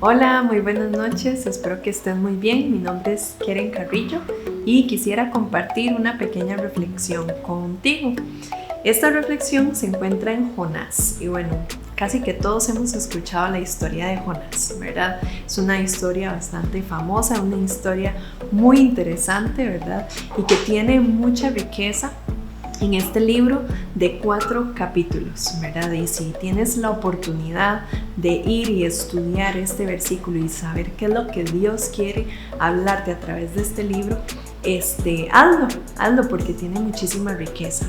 Hola, muy buenas noches, espero que estén muy bien. Mi nombre es Keren Carrillo y quisiera compartir una pequeña reflexión contigo. Esta reflexión se encuentra en Jonás y bueno, casi que todos hemos escuchado la historia de Jonás, ¿verdad? Es una historia bastante famosa, una historia muy interesante, ¿verdad? Y que tiene mucha riqueza en este libro de 4 capítulos, ¿verdad? Y si tienes la oportunidad de ir y estudiar este versículo y saber qué es lo que Dios quiere hablarte a través de este libro, hazlo porque tiene muchísima riqueza.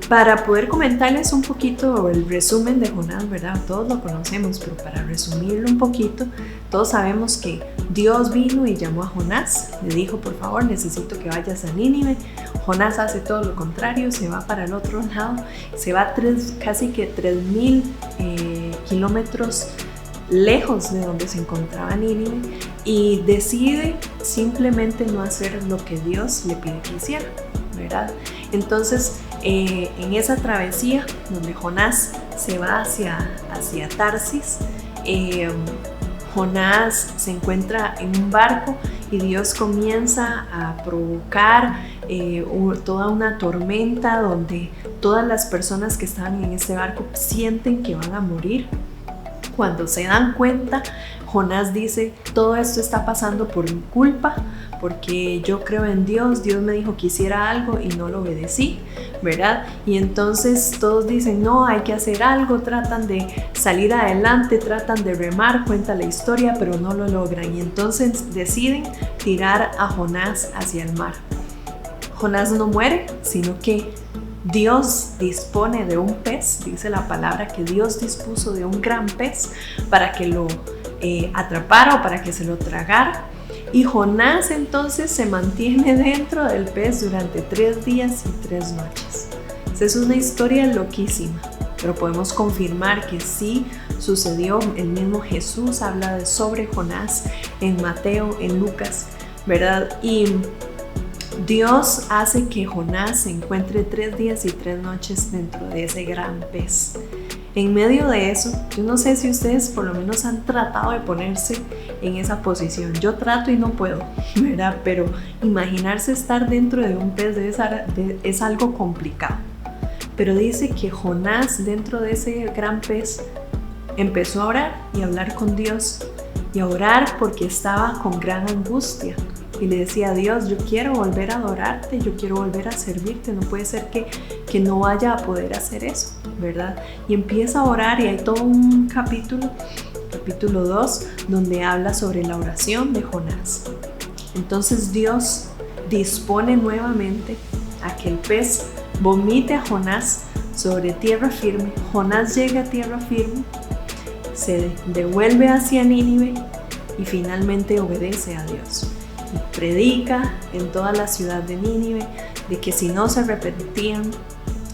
Para poder comentarles un poquito el resumen de Jonás, ¿verdad? Todos lo conocemos, pero para resumirlo un poquito, todos sabemos que Dios vino y llamó a Jonás, le dijo, por favor, necesito que vayas a Nínive. Jonás hace todo lo contrario, se va para el otro lado, se va casi que 3,000 kilómetros lejos de donde se encontraba Nínive y decide simplemente no hacer lo que Dios le pide que hiciera, ¿verdad? Entonces, en esa travesía donde Jonás se va hacia Tarsis, Jonás se encuentra en un barco y Dios comienza a provocar toda una tormenta donde todas las personas que estaban en este barco sienten que van a morir. Cuando se dan cuenta, Jonás dice, todo esto está pasando por mi culpa, porque yo creo en Dios, Dios me dijo que hiciera algo y no lo obedecí, ¿verdad? Y entonces todos dicen, no, hay que hacer algo, tratan de salir adelante, tratan de remar, cuenta la historia, pero no lo logran. Y entonces deciden tirar a Jonás hacia el mar. Jonás no muere, sino que Dios dispone de un pez, dice la palabra que Dios dispuso de un gran pez para que lo atrapara o para que se lo tragara. Y Jonás entonces se mantiene dentro del pez durante 3 días y 3 noches. Esa es una historia loquísima, pero podemos confirmar que sí sucedió. El mismo Jesús habla sobre Jonás en Mateo, en Lucas, ¿verdad? Y Dios hace que Jonás se encuentre 3 días y 3 noches dentro de ese gran pez. En medio de eso, yo no sé si ustedes por lo menos han tratado de ponerse en esa posición. Yo trato y no puedo, ¿verdad? Pero imaginarse estar dentro de un pez es algo complicado. Pero dice que Jonás dentro de ese gran pez empezó a orar y a hablar con Dios y a orar porque estaba con gran angustia. Y le decía a Dios, yo quiero volver a adorarte, yo quiero volver a servirte, no puede ser que no vaya a poder hacer eso, ¿verdad? Y empieza a orar y hay todo un capítulo 2, donde habla sobre la oración de Jonás. Entonces Dios dispone nuevamente a que el pez vomite a Jonás sobre tierra firme. Jonás llega a tierra firme, se devuelve hacia Nínive y finalmente obedece a Dios. Y predica en toda la ciudad de Nínive de que si no se arrepentían,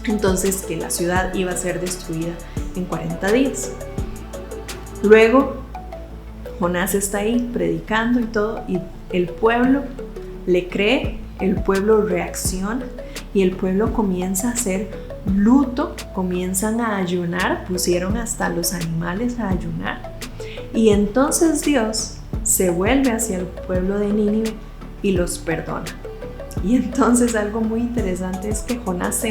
entonces que la ciudad iba a ser destruida en 40 días. Luego, Jonás está ahí predicando y todo, y el pueblo le cree, el pueblo reacciona y el pueblo comienza a hacer luto, comienzan a ayunar, pusieron hasta los animales a ayunar. Y entonces Dios se vuelve hacia el pueblo de Nínive y los perdona. Y entonces algo muy interesante es que Jonás se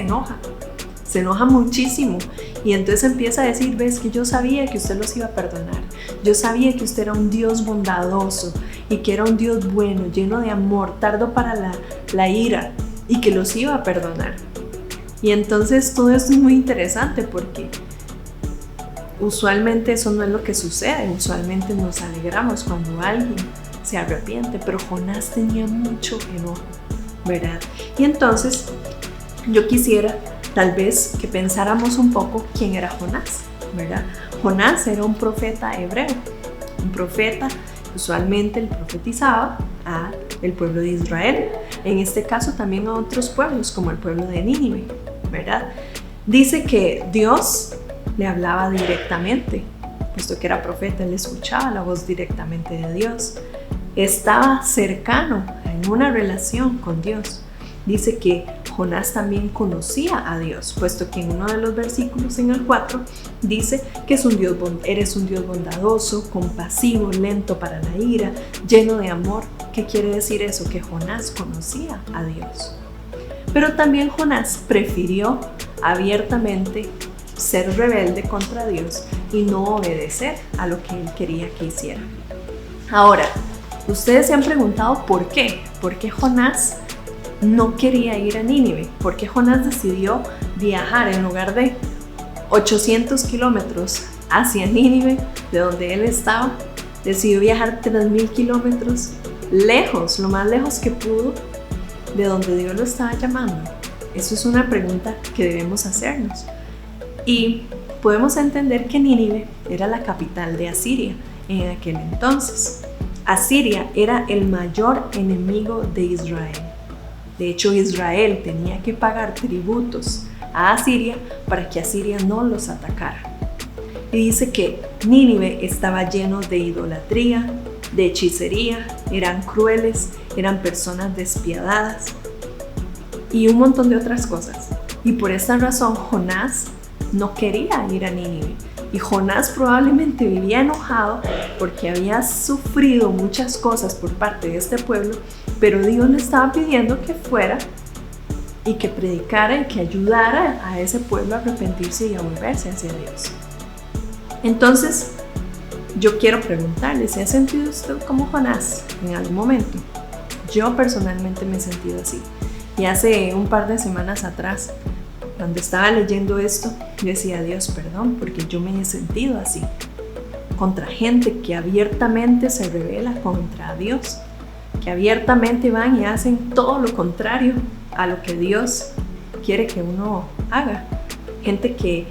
enoja muchísimo y entonces empieza a decir, ves que yo sabía que usted los iba a perdonar, yo sabía que usted era un Dios bondadoso y que era un Dios bueno, lleno de amor, tardo para la ira y que los iba a perdonar. Y entonces todo esto es muy interesante porque usualmente eso no es lo que sucede, usualmente nos alegramos cuando alguien se arrepiente, pero Jonás tenía mucho enojo, ¿verdad? Y entonces yo quisiera tal vez que pensáramos un poco quién era Jonás, ¿verdad? Jonás era un profeta hebreo, un profeta, usualmente él profetizaba al pueblo de Israel, en este caso también a otros pueblos como el pueblo de Nínive, ¿verdad? Dice que Dios le hablaba directamente, puesto que era profeta, él escuchaba la voz directamente de Dios, estaba cercano en una relación con Dios. Dice que Jonás también conocía a Dios, puesto que en uno de los versículos, en el 4, dice que eres un Dios bondadoso, compasivo, lento para la ira, lleno de amor. ¿Qué quiere decir eso? Que Jonás conocía a Dios. Pero también Jonás prefirió abiertamente ser rebelde contra Dios y no obedecer a lo que él quería que hiciera. Ahora, ustedes se han preguntado por qué. ¿Por qué Jonás no quería ir a Nínive? ¿Por qué Jonás decidió viajar en lugar de 800 kilómetros hacia Nínive, de donde él estaba? Decidió viajar 3000 kilómetros lejos, lo más lejos que pudo, de donde Dios lo estaba llamando. Eso es una pregunta que debemos hacernos. Y podemos entender que Nínive era la capital de Asiria en aquel entonces. Asiria era el mayor enemigo de Israel. De hecho, Israel tenía que pagar tributos a Asiria para que Asiria no los atacara. Y dice que Nínive estaba lleno de idolatría, de hechicería, eran crueles, eran personas despiadadas y un montón de otras cosas. Y por esta razón Jonás no quería ir a Nínive. Y Jonás probablemente vivía enojado porque había sufrido muchas cosas por parte de este pueblo, pero Dios le estaba pidiendo que fuera y que predicara y que ayudara a ese pueblo a arrepentirse y a volverse hacia Dios. Entonces, yo quiero preguntarle, ¿se ha sentido usted como Jonás en algún momento? Yo personalmente me he sentido así. Y hace un par de semanas atrás, cuando estaba leyendo esto, yo decía, Dios, perdón, porque yo me he sentido así, contra gente que abiertamente se rebela contra Dios, que abiertamente van y hacen todo lo contrario a lo que Dios quiere que uno haga. Gente que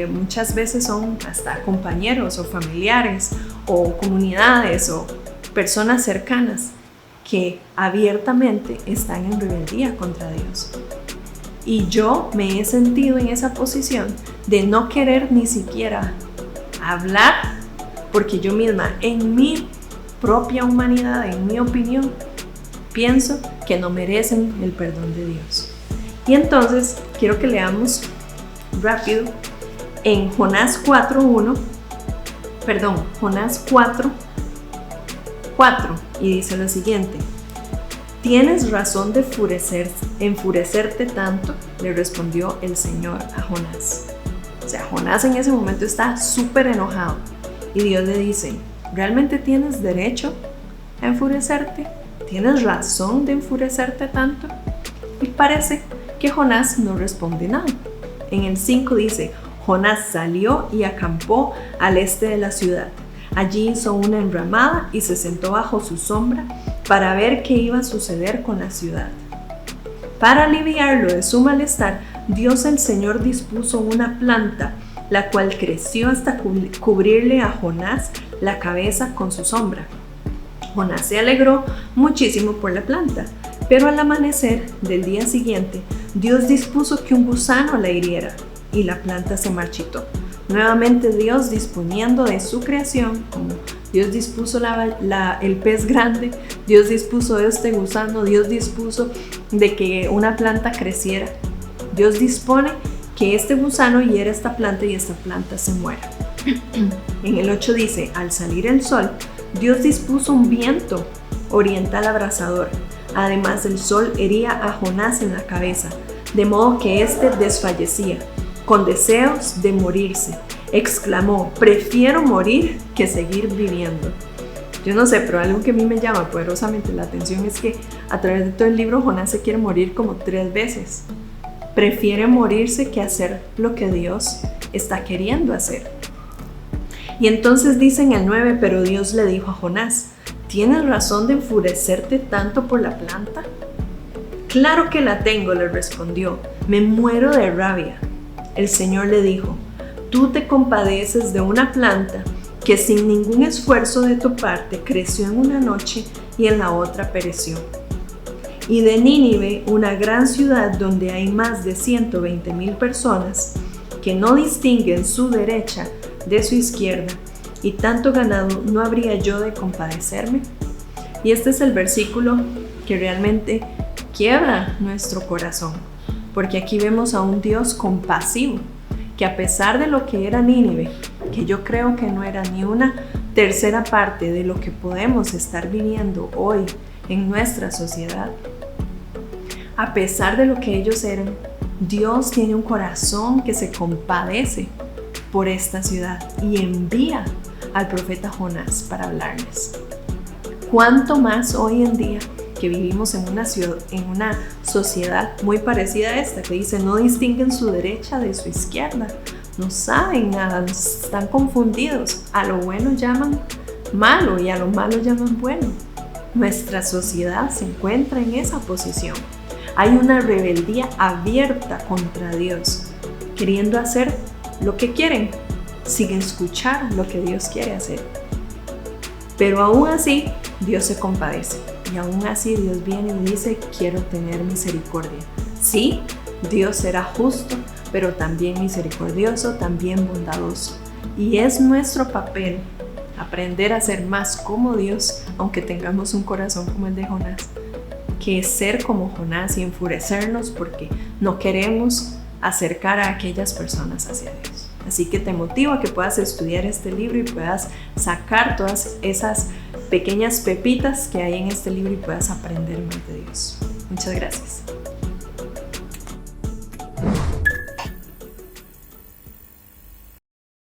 muchas veces son hasta compañeros o familiares o comunidades o personas cercanas que abiertamente están en rebeldía contra Dios. Y yo me he sentido en esa posición de no querer ni siquiera hablar, porque yo misma, en mi propia humanidad, en mi opinión, pienso que no merecen el perdón de Dios. Y entonces quiero que leamos rápido en Jonás 4:4, y dice lo siguiente: ¿tienes razón de enfurecerte tanto?, le respondió el Señor a Jonás. O sea, Jonás en ese momento está súper enojado y Dios le dice, ¿realmente tienes derecho a enfurecerte? ¿Tienes razón de enfurecerte tanto? Y parece que Jonás no responde nada. En el 5 dice, Jonás salió y acampó al este de la ciudad. Allí hizo una enramada y se sentó bajo su sombra para ver qué iba a suceder con la ciudad. Para aliviarlo de su malestar, Dios el Señor dispuso una planta, la cual creció hasta cubrirle a Jonás la cabeza con su sombra. Jonás se alegró muchísimo por la planta, pero al amanecer del día siguiente, Dios dispuso que un gusano la hiriera y la planta se marchitó. Nuevamente Dios, disponiendo de su creación, como Dios dispuso el pez grande, Dios dispuso este gusano, Dios dispuso de que una planta creciera. Dios dispone que este gusano hiera esta planta y esta planta se muera. En el 8 dice, al salir el sol, Dios dispuso un viento oriental abrasador. Además, el sol hería a Jonás en la cabeza, de modo que éste desfallecía, con deseos de morirse. Exclamó, prefiero morir que seguir viviendo. Yo no sé, pero algo que a mí me llama poderosamente la atención es que a través de todo el libro Jonás se quiere morir como 3 veces. Prefiere morirse que hacer lo que Dios está queriendo hacer. Y entonces dice en el 9, pero Dios le dijo a Jonás, ¿tienes razón de enfurecerte tanto por la planta? Claro que la tengo, le respondió, me muero de rabia. El Señor le dijo, tú te compadeces de una planta que sin ningún esfuerzo de tu parte creció en una noche y en la otra pereció. Y de Nínive, una gran ciudad donde hay más de 120,000 personas que no distinguen su derecha de su izquierda, y tanto ganado, ¿no habría yo de compadecerme? Y este es el versículo que realmente quiebra nuestro corazón. porque aquí vemos a un Dios compasivo, que a pesar de lo que era Nínive, que yo creo que no era ni una tercera parte de lo que podemos estar viviendo hoy en nuestra sociedad, a pesar de lo que ellos eran, Dios tiene un corazón que se compadece por esta ciudad y envía al profeta Jonás para hablarles. ¿Cuánto más hoy en día que vivimos en una sociedad muy parecida a esta, que dice no distinguen su derecha de su izquierda, no saben nada, están confundidos, a lo bueno llaman malo y a lo malo llaman bueno? Nuestra sociedad se encuentra en esa posición. Hay una rebeldía abierta contra Dios, queriendo hacer lo que quieren, sin escuchar lo que Dios quiere hacer. Pero aún así, Dios se compadece. Y aún así Dios viene y dice, quiero tener misericordia. Sí, Dios será justo, pero también misericordioso, también bondadoso. Y es nuestro papel aprender a ser más como Dios, aunque tengamos un corazón como el de Jonás, que ser como Jonás y enfurecernos porque no queremos acercar a aquellas personas hacia Dios. Así que te motivo a que puedas estudiar este libro y puedas sacar todas esas pequeñas pepitas que hay en este libro y puedas aprender más de Dios. Muchas gracias.